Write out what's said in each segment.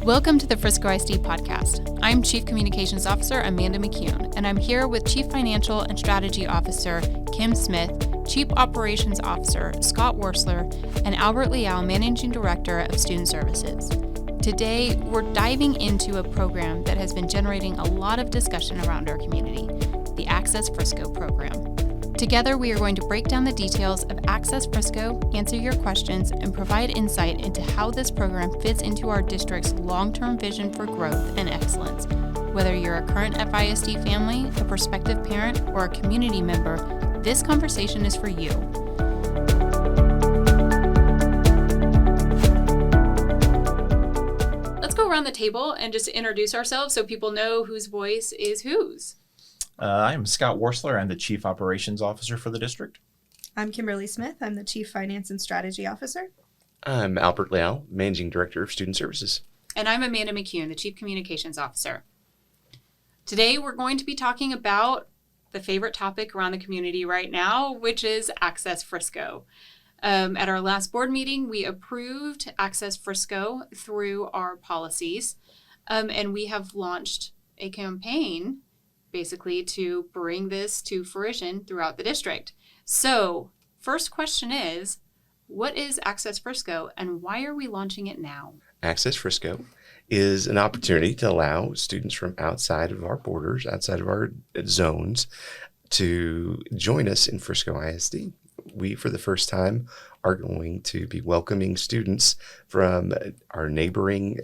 Welcome to the Frisco ISD podcast. I'm Chief Communications Officer Amanda McCune, and I'm here with Chief Financial and Strategy Officer Kim Smith, Chief Operations Officer Scott Worsler, and Albert Liao, Managing Director of Student Services. Today, we're diving into a program that has been generating a lot of discussion around our community, the Access Frisco program. Together, we are going to break down the details of Access Frisco, answer your questions, and provide insight into how this program fits into our district's long-term vision for growth and excellence. Whether you're a current FISD family, a prospective parent, or a community member, this conversation is for you. Let's go around the table and just introduce ourselves so people know whose voice is whose. I'm Scott Worsler. I'm the Chief Operations Officer for the district. I'm Kimberly Smith. I'm the Chief Finance and Strategy Officer. I'm Albert Liao, Managing Director of Student Services. And I'm Amanda McCune, the Chief Communications Officer. Today, we're going to be talking about the favorite topic around the community right now, which is Access Frisco. At our last board meeting, we approved Access Frisco through our policies, and we have launched a campaign basically to bring this to fruition throughout the district. So, first question is, what is Access Frisco and why are we launching it now? Access Frisco is an opportunity to allow students from outside of our borders, outside of our zones, to join us in Frisco ISD. We, for the first time, are going to be welcoming students from our neighboring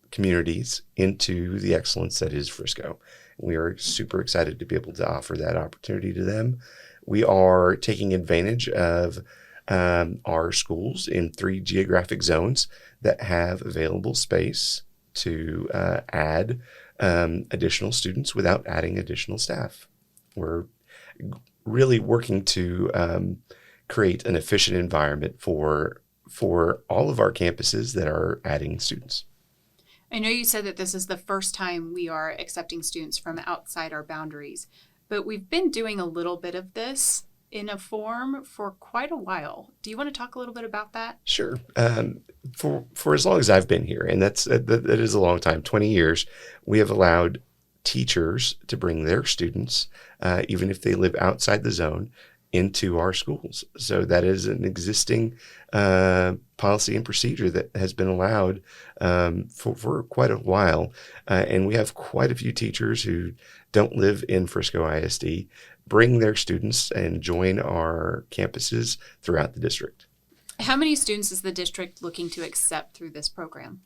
communities into the excellence that is Frisco. We are super excited to be able to offer that opportunity to them. We are taking advantage of our schools in 3 geographic zones that have available space to add additional students without adding additional staff. We're really working to create an efficient environment for all of our campuses that are adding students. I know you said that this is the first time we are accepting students from outside our boundaries, but we've been doing a little bit of this in a form for quite a while. Do you want to talk a little bit about that? Sure. For as long as I've been here, and that is a long time, 20 years, we have allowed teachers to bring their students, even if they live outside the zone, into our schools. So that is an existing policy and procedure that has been allowed for quite a while. And we have quite a few teachers who don't live in Frisco ISD bring their students and join our campuses throughout the district. How many students is the district looking to accept through this program?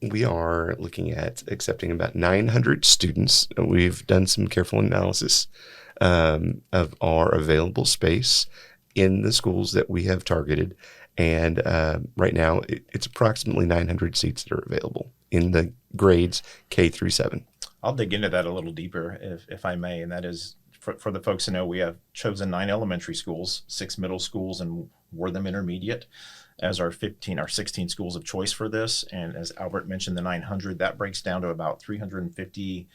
We are looking at accepting about 900 students. We've done some careful analysis of our available space in the schools that we have targeted. And right now, it's approximately 900 seats that are available in the grades K through 7. I'll dig into that a little deeper, if I may, and that is, for the folks to know, we have chosen 9 elementary schools, 6 middle schools, and Wortham Intermediate as our 16 schools of choice for this. And as Albert mentioned, the 900, that breaks down to about 350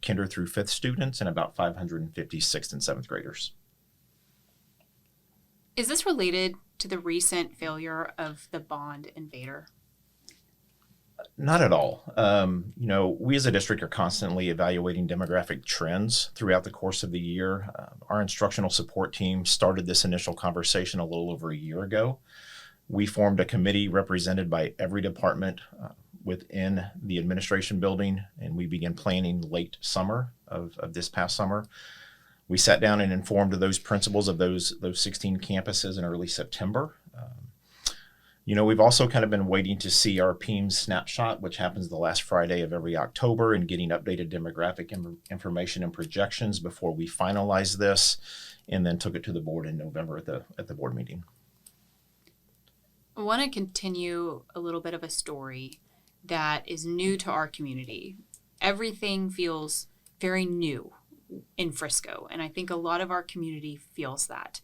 kinder through 5th students and about 550 6th and 7th graders. Is this related to the recent failure of the bond invader? Not at all. We as a district are constantly evaluating demographic trends throughout the course of the year. Our instructional support team started this initial conversation a little over a year ago. We formed a committee represented by every department within the administration building, and we began planning late summer of this past summer. We sat down and informed those principals of those 16 campuses in early September. We've also kind of been waiting to see our PEAM snapshot, which happens the last Friday of every October, and getting updated demographic information and projections before we finalize this, and then took it to the board in November at the board meeting. I want to continue a little bit of a story that is new to our community. Everything feels very new in Frisco, and I think a lot of our community feels that.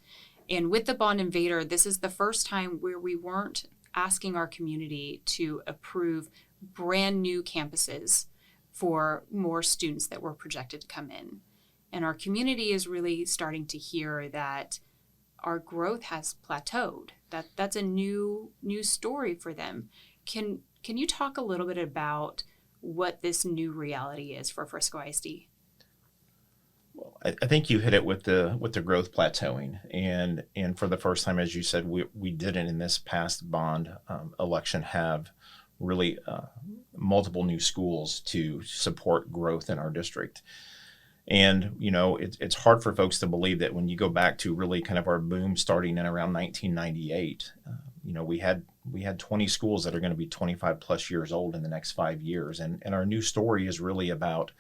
And with the bond invader, this is the first time where we weren't asking our community to approve brand new campuses for more students that were projected to come in. And our community is really starting to hear that our growth has plateaued. That's a new story for them. Can Can you talk a little bit about what this new reality is for Frisco ISD? Well, I think you hit it with the growth plateauing, and for the first time, as you said, we didn't in this past bond election have really multiple new schools to support growth in our district. And it's hard for folks to believe that when you go back to really kind of our boom starting in around 1998, we had 20 schools that are going to be 25 plus years old in the next 5 years, and our new story is really about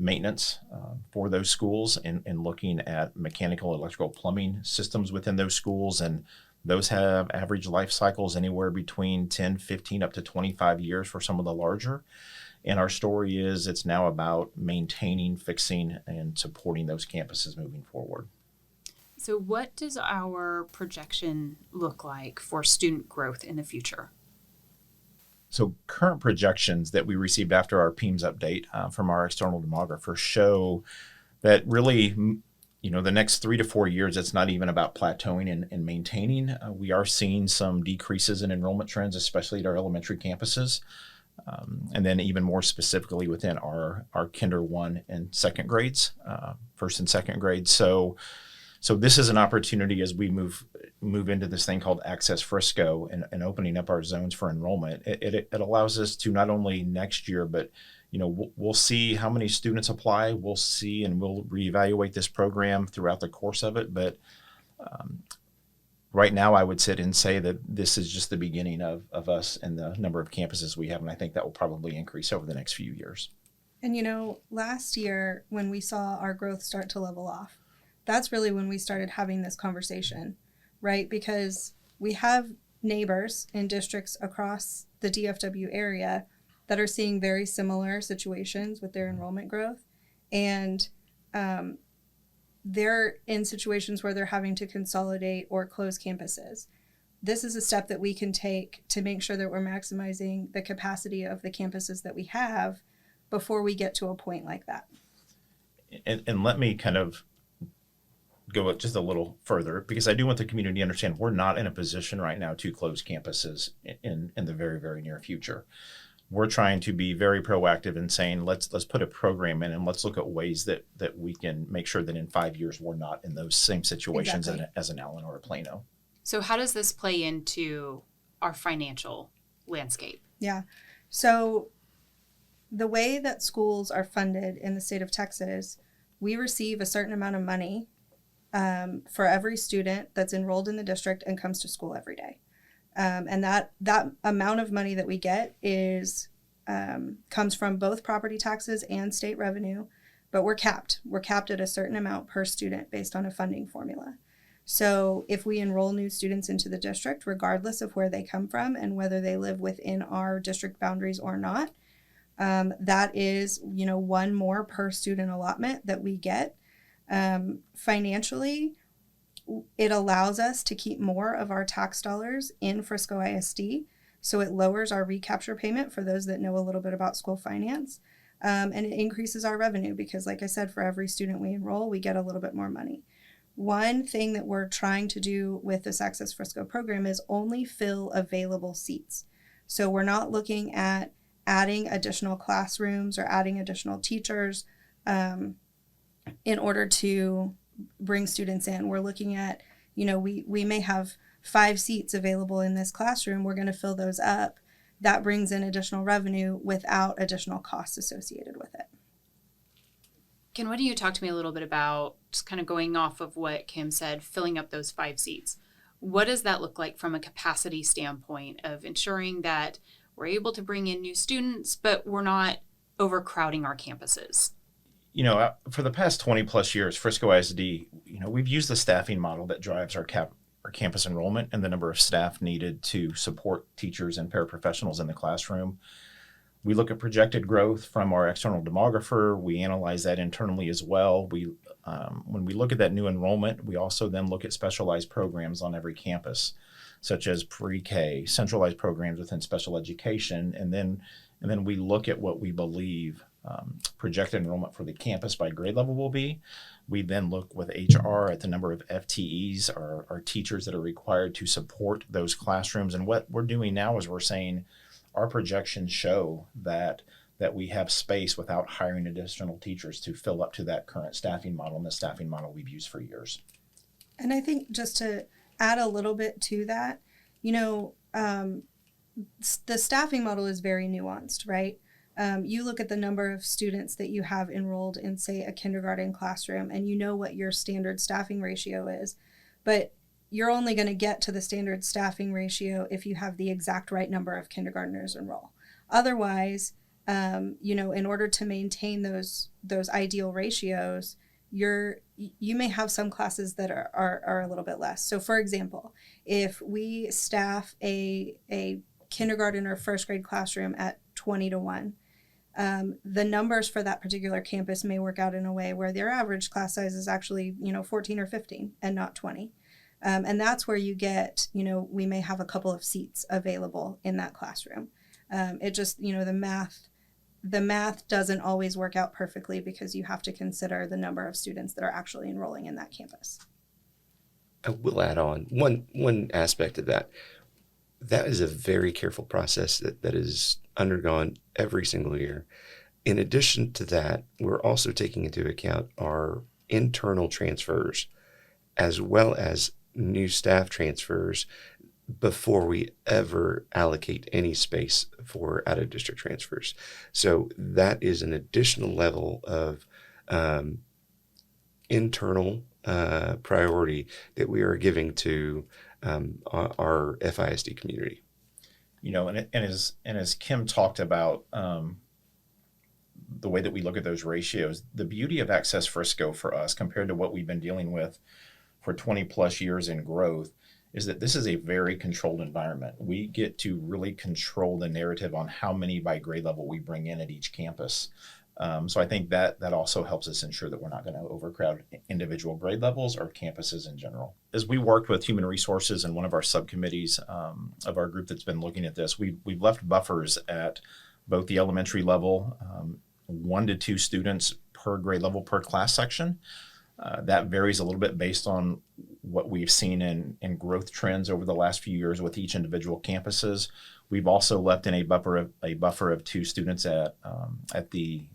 maintenance for those schools and looking at mechanical, electrical, plumbing systems within those schools. And those have average life cycles anywhere between 10, 15, up to 25 years for some of the larger. And our story is it's now about maintaining, fixing, and supporting those campuses moving forward. So what does our projection look like for student growth in the future? So current projections that we received after our PEAMS update from our external demographer show that really, the next 3 to 4 years, it's not even about plateauing and maintaining. We are seeing some decreases in enrollment trends, especially at our elementary campuses. And then even more specifically within our kinder 1 and 2nd grades, 1st and 2nd grades. So this is an opportunity as we move into this thing called Access Frisco and opening up our zones for enrollment. It allows us to not only next year, but we'll see how many students apply. We'll see and we'll reevaluate this program throughout the course of it. But right now, I would sit and say that this is just the beginning of us and the number of campuses we have, and I think that will probably increase over the next few years. And last year when we saw our growth start to level off, that's really when we started having this conversation, right? Because we have neighbors in districts across the DFW area that are seeing very similar situations with their enrollment growth. And they're in situations where they're having to consolidate or close campuses. This is a step that we can take to make sure that we're maximizing the capacity of the campuses that we have before we get to a point like that. And let me kind of go just a little further, because I do want the community to understand we're not in a position right now to close campuses in the very, very near future. We're trying to be very proactive in saying, let's put a program in and let's look at ways that we can make sure that in 5 years we're not in those same situations as an Allen or a Plano. So how does this play into our financial landscape? Yeah. So the way that schools are funded in the state of Texas, we receive a certain amount of money for every student that's enrolled in the district and comes to school every day. And that amount of money that we get is comes from both property taxes and state revenue, but we're capped. We're capped at a certain amount per student based on a funding formula. So if we enroll new students into the district, regardless of where they come from and whether they live within our district boundaries or not, that is, one more per student allotment that we get. Financially, it allows us to keep more of our tax dollars in Frisco ISD. So it lowers our recapture payment for those that know a little bit about school finance. And it increases our revenue because, like I said, for every student we enroll, we get a little bit more money. One thing that we're trying to do with this Access Frisco program is only fill available seats. So we're not looking at adding additional classrooms or adding additional teachers in order to bring students in. We're looking at, we may have 5 seats available in this classroom. We're going to fill those up. That brings in additional revenue without additional costs associated with it. Ken, why don't you talk to me a little bit about, just kind of going off of what Kim said, filling up those 5 seats. What does that look like from a capacity standpoint of ensuring that we're able to bring in new students, but we're not overcrowding our campuses? For the past 20 plus years, Frisco ISD, we've used the staffing model that drives our campus enrollment and the number of staff needed to support teachers and paraprofessionals in the classroom. We look at projected growth from our external demographer. We analyze that internally as well. When we look at that new enrollment, we also then look at specialized programs on every campus, such as pre-K, centralized programs within special education, and then we look at what we believe projected enrollment for the campus by grade level will be. We then look with HR at the number of FTEs, our teachers that are required to support those classrooms. And what we're doing now is we're saying, our projections show that we have space without hiring additional teachers to fill up to that current staffing model and the staffing model we've used for years. And I think just to add a little bit to that, the staffing model is very nuanced, right? You look at the number of students that you have enrolled in, say, a kindergarten classroom, and you know what your standard staffing ratio is, but you're only going to get to the standard staffing ratio if you have the exact right number of kindergartners enroll. Otherwise, in order to maintain those ideal ratios, you may have some classes that are a little bit less. So, for example, if we staff a kindergarten or first grade classroom at 20-1, the numbers for that particular campus may work out in a way where their average class size is actually 14 or 15 and not 20. And that's where you get, we may have a couple of seats available in that classroom. It just, the math doesn't always work out perfectly because you have to consider the number of students that are actually enrolling in that campus. I will add on one aspect of that. That is a very careful process that is undergone every single year. In addition to that, we're also taking into account our internal transfers as well as new staff transfers before we ever allocate any space for out-of-district transfers. So that is an additional level of internal priority that we are giving to our FISD community. And as Kim talked about, the way that we look at those ratios, the beauty of Access Frisco for us compared to what we've been dealing with for 20 plus years in growth is that this is a very controlled environment. We get to really control the narrative on how many by grade level we bring in at each campus. So I think that also helps us ensure that we're not going to overcrowd individual grade levels or campuses in general. As we worked with Human Resources and one of our subcommittees of our group that's been looking at this, we've left buffers at both the elementary level, 1 to 2 students per grade level per class section. That varies a little bit based on what we've seen in growth trends over the last few years with each individual campuses. We've also left in a buffer of 2 students at the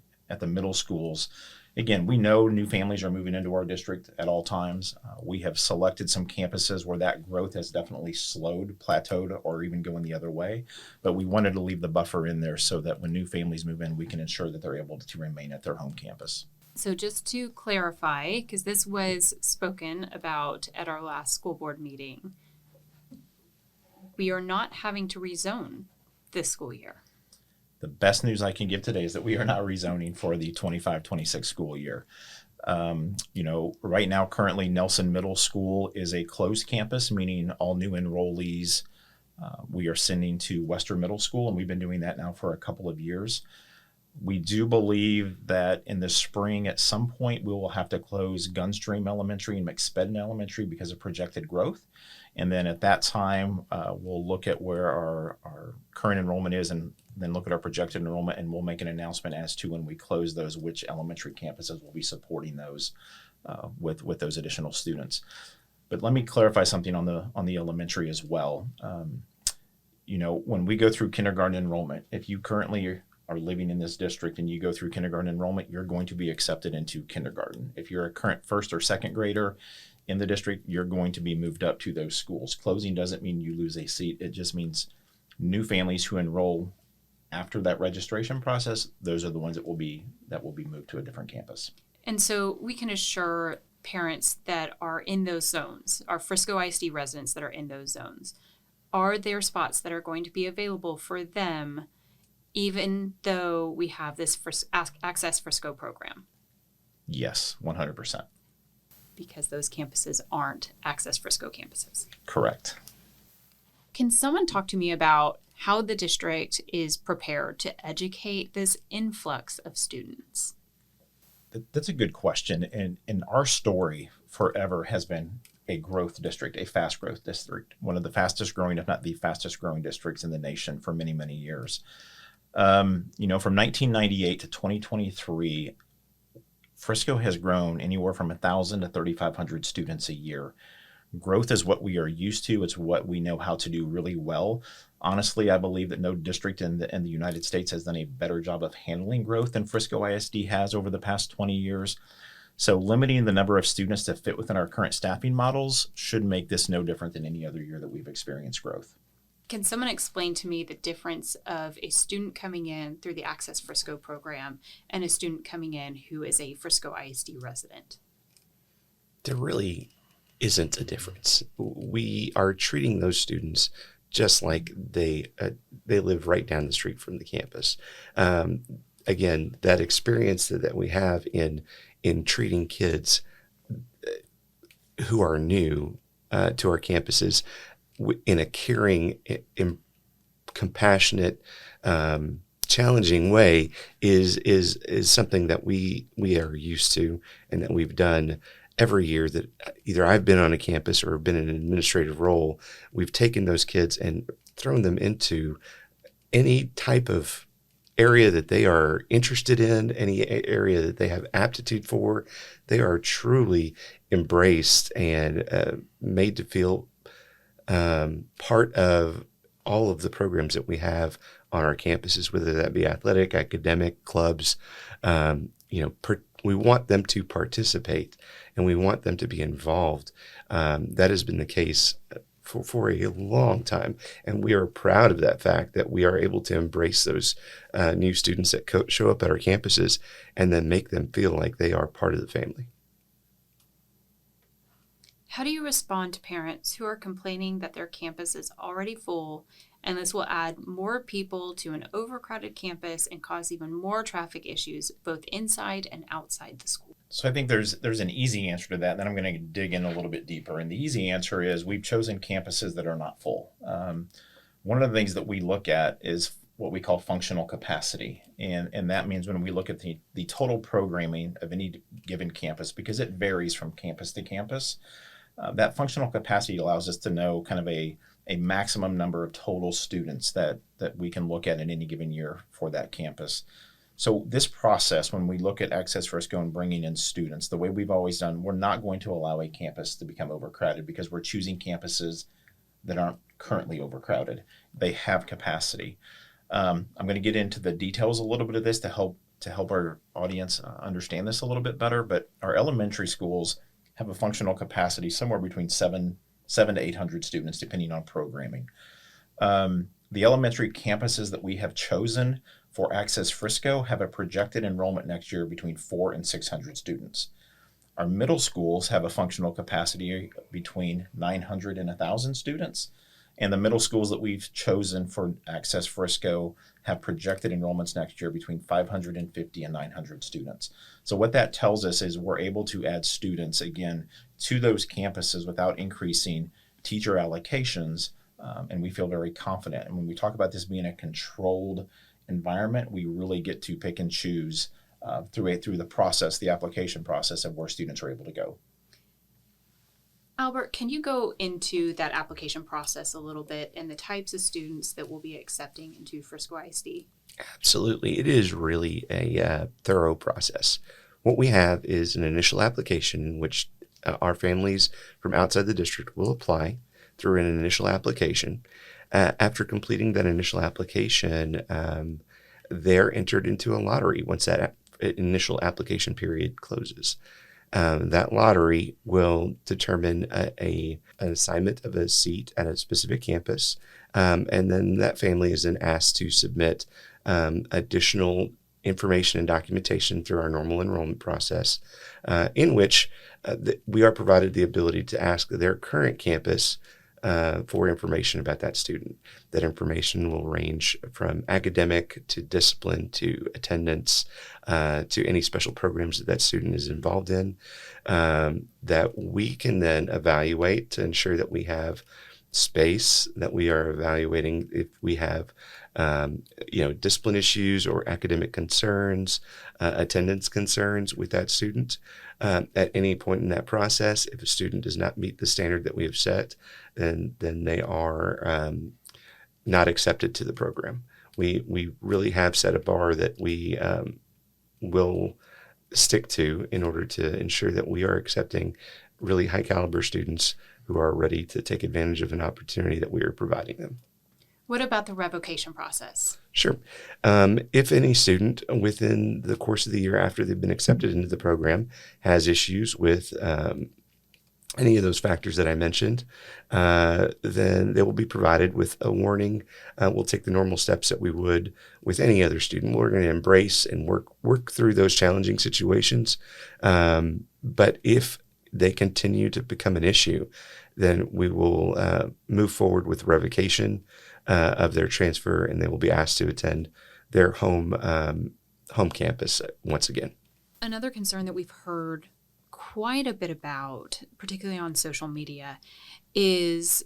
middle schools. Again, we know new families are moving into our district at all times. We have selected some campuses where that growth has definitely slowed, plateaued, or even going the other way. But we wanted to leave the buffer in there so that when new families move in, we can ensure that they're able to remain at their home campus. So just to clarify, because this was spoken about at our last school board meeting, we are not having to rezone this school year. The best news I can give today is that we are not rezoning for the 25-26 school year. Right now, currently, Nelson Middle School is a closed campus, meaning all new enrollees we are sending to Western Middle School, and we've been doing that now for a couple of years. We do believe that in the spring, at some point, we will have to close Gunstream Elementary and McSpedden Elementary because of projected growth. And then at that time, we'll look at where our current enrollment is and then look at our projected enrollment, and we'll make an announcement as to when we close those, which elementary campuses will be supporting those with those additional students. But let me clarify something on the elementary as well. When we go through kindergarten enrollment, if you currently are living in this district and you go through kindergarten enrollment, you're going to be accepted into kindergarten. If you're a current first or second grader in the district, you're going to be moved up to those schools. Closing doesn't mean you lose a seat. It just means new families who enroll after that registration process, those are the ones that will be moved to a different campus. And so we can assure parents that are in those zones, our Frisco ISD residents that are in those zones, are there spots that are going to be available for them even though we have this Access Frisco program? Yes, 100%. Because those campuses aren't Access Frisco campuses. Correct. Can someone talk to me about how the district is prepared to educate this influx of students? That's a good question. And our story forever has been a growth district, a fast growth district, one of the fastest growing, if not the fastest growing districts in the nation for many, many years. From 1998 to 2023, Frisco has grown anywhere from 1,000 to 3,500 students a year. Growth is what we are used to. It's what we know how to do really well. Honestly, I believe that no district in the United States has done a better job of handling growth than Frisco ISD has over the past 20 years. So limiting the number of students to fit within our current staffing models should make this no different than any other year that we've experienced growth. Can someone explain to me the difference of a student coming in through the Access Frisco program and a student coming in who is a Frisco ISD resident? There really isn't a difference. We are treating those students just like they live right down the street from the campus. Again, that experience that we have in treating kids who are new to our campuses in a caring, compassionate, challenging way is something that we are used to and that we've done every year that either I've been on a campus or been in an administrative role. We've taken those kids and thrown them into any type of area that they are interested in, any area that they have aptitude for. They are truly embraced and made to feel part of all of the programs that we have on our campuses, whether that be athletic, academic, clubs. We want them to participate and we want them to be involved. That has been the case for a long time. And we are proud of that fact that we are able to embrace those new students that show up at our campuses and then make them feel like they are part of the family. How do you respond to parents who are complaining that their campus is already full and this will add more people to an overcrowded campus and cause even more traffic issues both inside and outside the school? So I think there's an easy answer to that, and then I'm going to dig in a little bit deeper. And the easy answer is we've chosen campuses that are not full. One of the things that we look at is what we call functional capacity. And that means when we look at the total programming of any given campus, because it varies from campus to campus, that functional capacity allows us to know kind of a maximum number of total students that we can look at in any given year for that campus. So this process, when we look at Access Frisco and bringing in students, the way we've always done, we're not going to allow a campus to become overcrowded because we're choosing campuses that aren't currently overcrowded. They have capacity. I'm going to get into the details a little bit of this to help our audience understand this a little bit better, but our elementary schools have a functional capacity somewhere between 7 to 800 students, depending on programming. The elementary campuses that we have chosen for Access Frisco have a projected enrollment next year between 400 and 600 students. Our middle schools have a functional capacity between 900 and 1,000 students. And the middle schools that we've chosen for Access Frisco have projected enrollments next year between 550 and 900 students. So what that tells us is we're able to add students, again, to those campuses without increasing teacher allocations, and we feel very confident. And when we talk about this being a controlled environment, we really get to pick and choose through the process, the application process of where students are able to go. Albert, can you go into that application process a little bit and the types of students that we'll be accepting into Frisco ISD? Absolutely. It is really a thorough process. What we have is an initial application in which our families from outside the district will apply through an initial application. After completing that initial application, they're entered into a lottery once that initial application period closes. That lottery will determine an assignment of a seat at a specific campus, and then that family is then asked to submit additional information and documentation through our normal enrollment process, in which we are provided the ability to ask their current campus for information about that student. That information will range from academic to discipline to attendance to any special programs that student is involved in, that we can then evaluate to ensure that we have space, that we are evaluating if we have discipline issues or academic concerns, attendance concerns with that student. At any point in that process, if a student does not meet the standard that we have set, then they are not accepted to the program. We really have set a bar that we will stick to in order to ensure that we are accepting really high caliber students who are ready to take advantage of an opportunity that we are providing them. What about the revocation process? Sure. If any student within the course of the year after they've been accepted into the program has issues with any of those factors that I mentioned, then they will be provided with a warning. We'll take the normal steps that we would with any other student. We're going to embrace and work through those challenging situations. But if they continue to become an issue, then we will move forward with revocation of their transfer, and they will be asked to attend their home campus once again. Another concern that we've heard quite a bit about, particularly on social media, is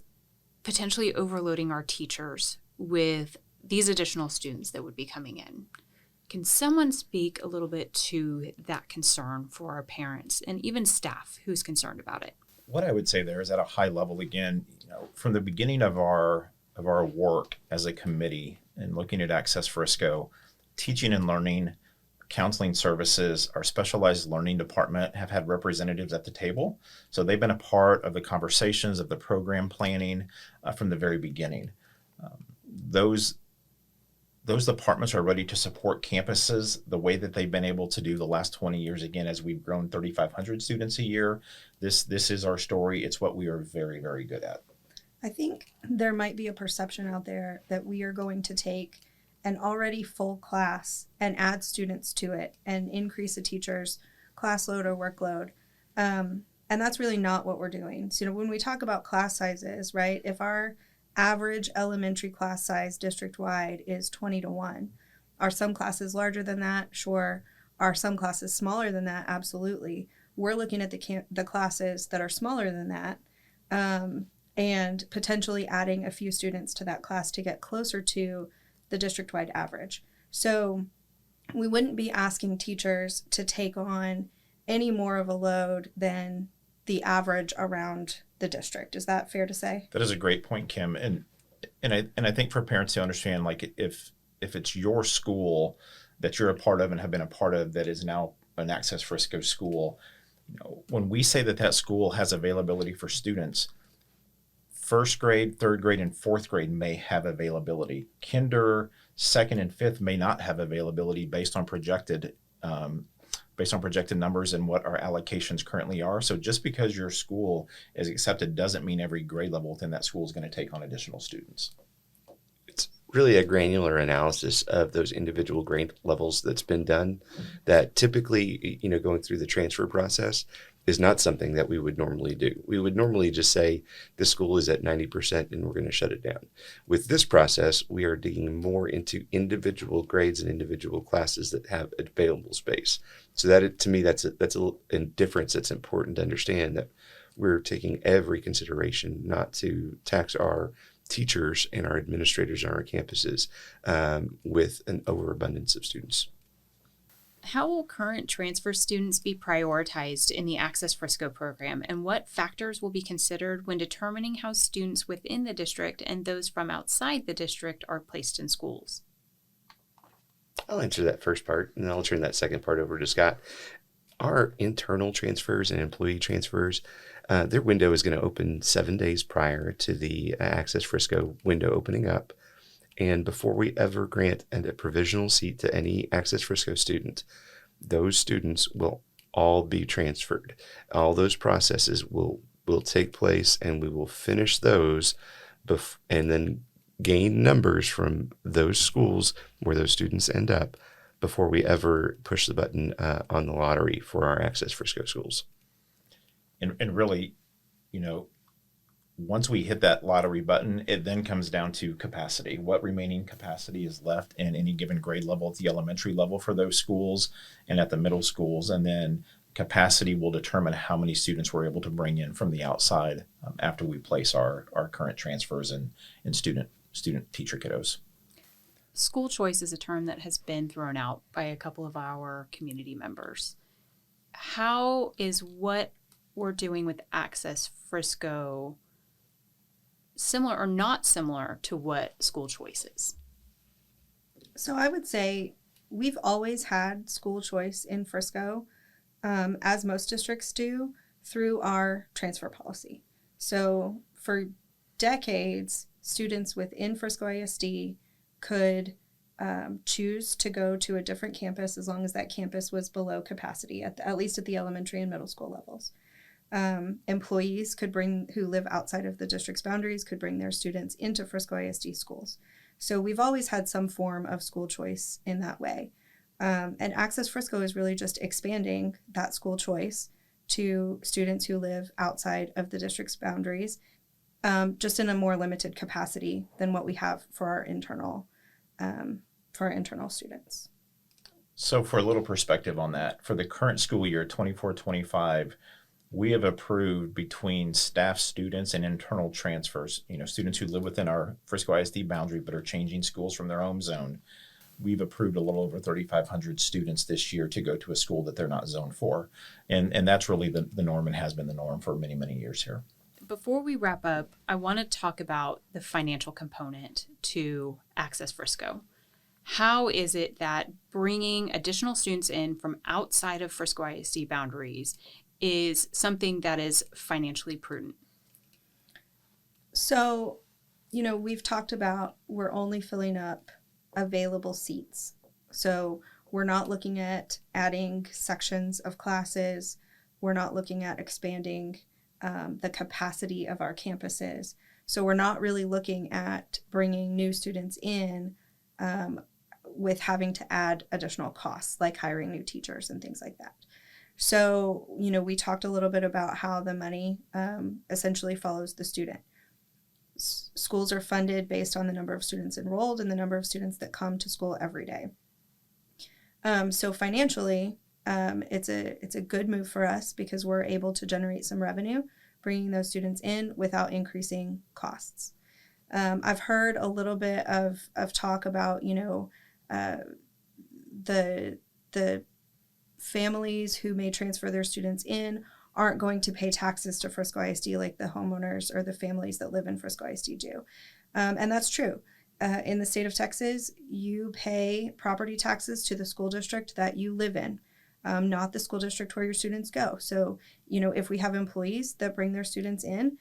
potentially overloading our teachers with these additional students that would be coming in. Can someone speak a little bit to that concern for our parents and even staff who's concerned about it? What I would say there is at a high level, again, from the beginning of our work as a committee and looking at Access Frisco, teaching and learning, counseling services, our specialized learning department have had representatives at the table. So they've been a part of the conversations of the program planning from the very beginning. Those departments are ready to support campuses the way that they've been able to do the last 20 years. Again, as we've grown 3,500 students a year, this is our story. It's what we are very, very good at. I think there might be a perception out there that we are going to take an already full class and add students to it and increase a teacher's class load or workload. And that's really not what we're doing. So, when we talk about class sizes, right, if our average elementary class size district-wide is 20-1, are some classes larger than that? Sure. Are some classes smaller than that? Absolutely. We're looking at the classes that are smaller than that, and potentially adding a few students to that class to get closer to the district-wide average. So we wouldn't be asking teachers to take on any more of a load than the average around the district. Is that fair to say? That is a great point, Kim. And I think for parents to understand, like if it's your school that you're a part of and have been a part of that is now an Access Frisco school, when we say that school has availability for students, first grade, third grade, and fourth grade may have availability. Kinder, second, and fifth may not have availability based on projected numbers and what our allocations currently are. So just because your school is accepted doesn't mean every grade level within that school is going to take on additional students. It's really a granular analysis of those individual grade levels that's been done that typically, going through the transfer process is not something that we would normally do. We would normally just say this school is at 90% and we're going to shut it down. With this process, we are digging more into individual grades and individual classes that have available space. So to me, that's a difference that's important to understand, that we're taking every consideration not to tax our teachers and our administrators on our campuses with an overabundance of students. How will current transfer students be prioritized in the Access Frisco program, and what factors will be considered when determining how students within the district and those from outside the district are placed in schools? I'll answer that first part, and then I'll turn that second part over to Scott. Our internal transfers and employee transfers, their window is going to open 7 days prior to the Access Frisco window opening up. And before we ever grant a provisional seat to any Access Frisco student, those students will all be transferred. All those processes will take place, and we will finish those and then gain numbers from those schools where those students end up before we ever push the button on the lottery for our Access Frisco schools. And really, once we hit that lottery button, it then comes down to capacity. What remaining capacity is left in any given grade level at the elementary level for those schools and at the middle schools. And then capacity will determine how many students we're able to bring in from the outside after we place our current transfers and student teacher kiddos. School choice is a term that has been thrown out by a couple of our community members. How is what we're doing with Access Frisco similar or not similar to what school choice is? So I would say we've always had school choice in Frisco, as most districts do, through our transfer policy. So for decades, students within Frisco ISD could choose to go to a different campus as long as that campus was below capacity, at least at the elementary and middle school levels. Employees who live outside of the district's boundaries could bring their students into Frisco ISD schools. So we've always had some form of school choice in that way. And Access Frisco is really just expanding that school choice to students who live outside of the district's boundaries, just in a more limited capacity than what we have for our internal students. So for a little perspective on that, for the current school year, 24-25, we have approved between staff students and internal transfers, students who live within our Frisco ISD boundary but are changing schools from their home zone. We've approved a little over 3,500 students this year to go to a school that they're not zoned for. And that's really the norm and has been the norm for many, many years here. Before we wrap up, I want to talk about the financial component to Access Frisco. How is it that bringing additional students in from outside of Frisco ISD boundaries is something that is financially prudent? So, we've talked about we're only filling up available seats. So we're not looking at adding sections of classes. We're not looking at expanding the capacity of our campuses. So we're not really looking at bringing new students in with having to add additional costs, like hiring new teachers and things like that. So, we talked a little bit about how the money essentially follows the student. Schools are funded based on the number of students enrolled and the number of students that come to school every day. So financially, it's a good move for us because we're able to generate some revenue, bringing those students in without increasing costs. I've heard a little bit of talk about, the families who may transfer their students in aren't going to pay taxes to Frisco ISD like the homeowners or the families that live in Frisco ISD do. And that's true. In the state of Texas, you pay property taxes to the school district that you live in, not the school district where your students go. So, if we have employees that bring their students in,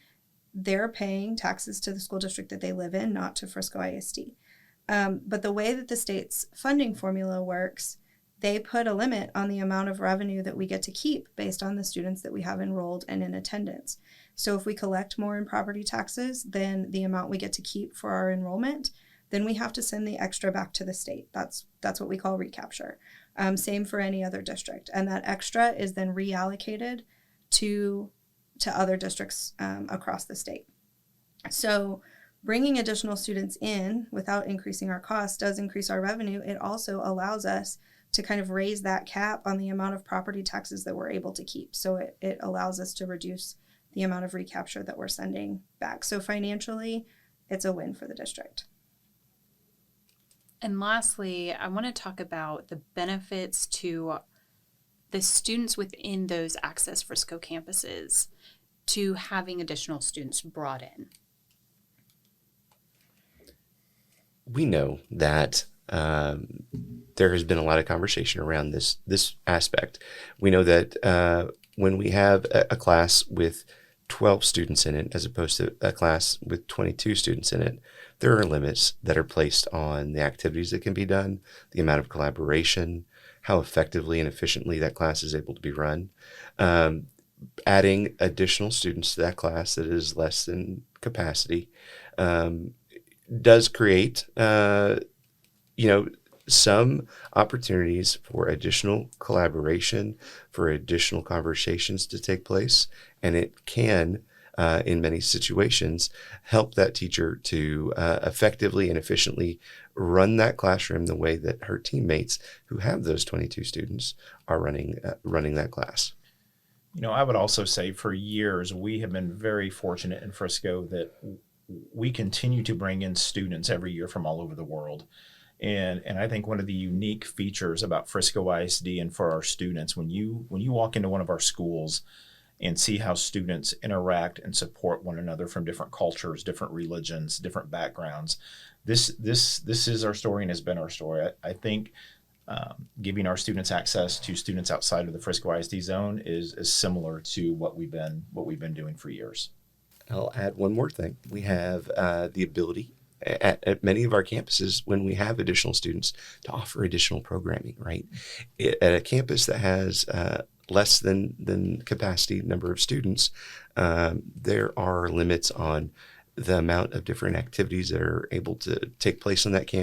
they're paying taxes to the school district that they live in, not to Frisco ISD. But the way that the state's funding formula works, they put a limit on the amount of revenue that we get to keep based on the students that we have enrolled and in attendance. So if we collect more in property taxes than the amount we get to keep for our enrollment, then we have to send the extra back to the state. That's what we call recapture. Same for any other district. And that extra is then reallocated to other districts across the state. So bringing additional students in without increasing our costs does increase our revenue. It also allows us to kind of raise that cap on the amount of property taxes that we're able to keep. So it allows us to reduce the amount of recapture that we're sending back. So financially, it's a win for the district. And lastly, I want to talk about the benefits to the students within those Access Frisco campuses to having additional students brought in. We know that there has been a lot of conversation around this aspect. We know that when we have a class with 12 students in it, as opposed to a class with 22 students in it, there are limits that are placed on the activities that can be done, the amount of collaboration, how effectively and efficiently that class is able to be run. Adding additional students to that class that is less than capacity does create some opportunities for additional collaboration, for additional conversations to take place. And it can, in many situations, help that teacher to effectively and efficiently run that classroom the way that her teammates who have those 22 students are running that class. I would also say for years, we have been very fortunate in Frisco that we continue to bring in students every year from all over the world. And I think one of the unique features about Frisco ISD and for our students, when you walk into one of our schools and see how students interact and support one another from different cultures, different religions, different backgrounds, this is our story and has been our story. I think giving our students access to students outside of the Frisco ISD zone is similar to what we've been doing for years. I'll add one more thing. We have the ability at many of our campuses, when we have additional students, to offer additional programming, right? At a campus that has less than capacity number of students, there are limits on the amount of different activities that are able to take place on that campus.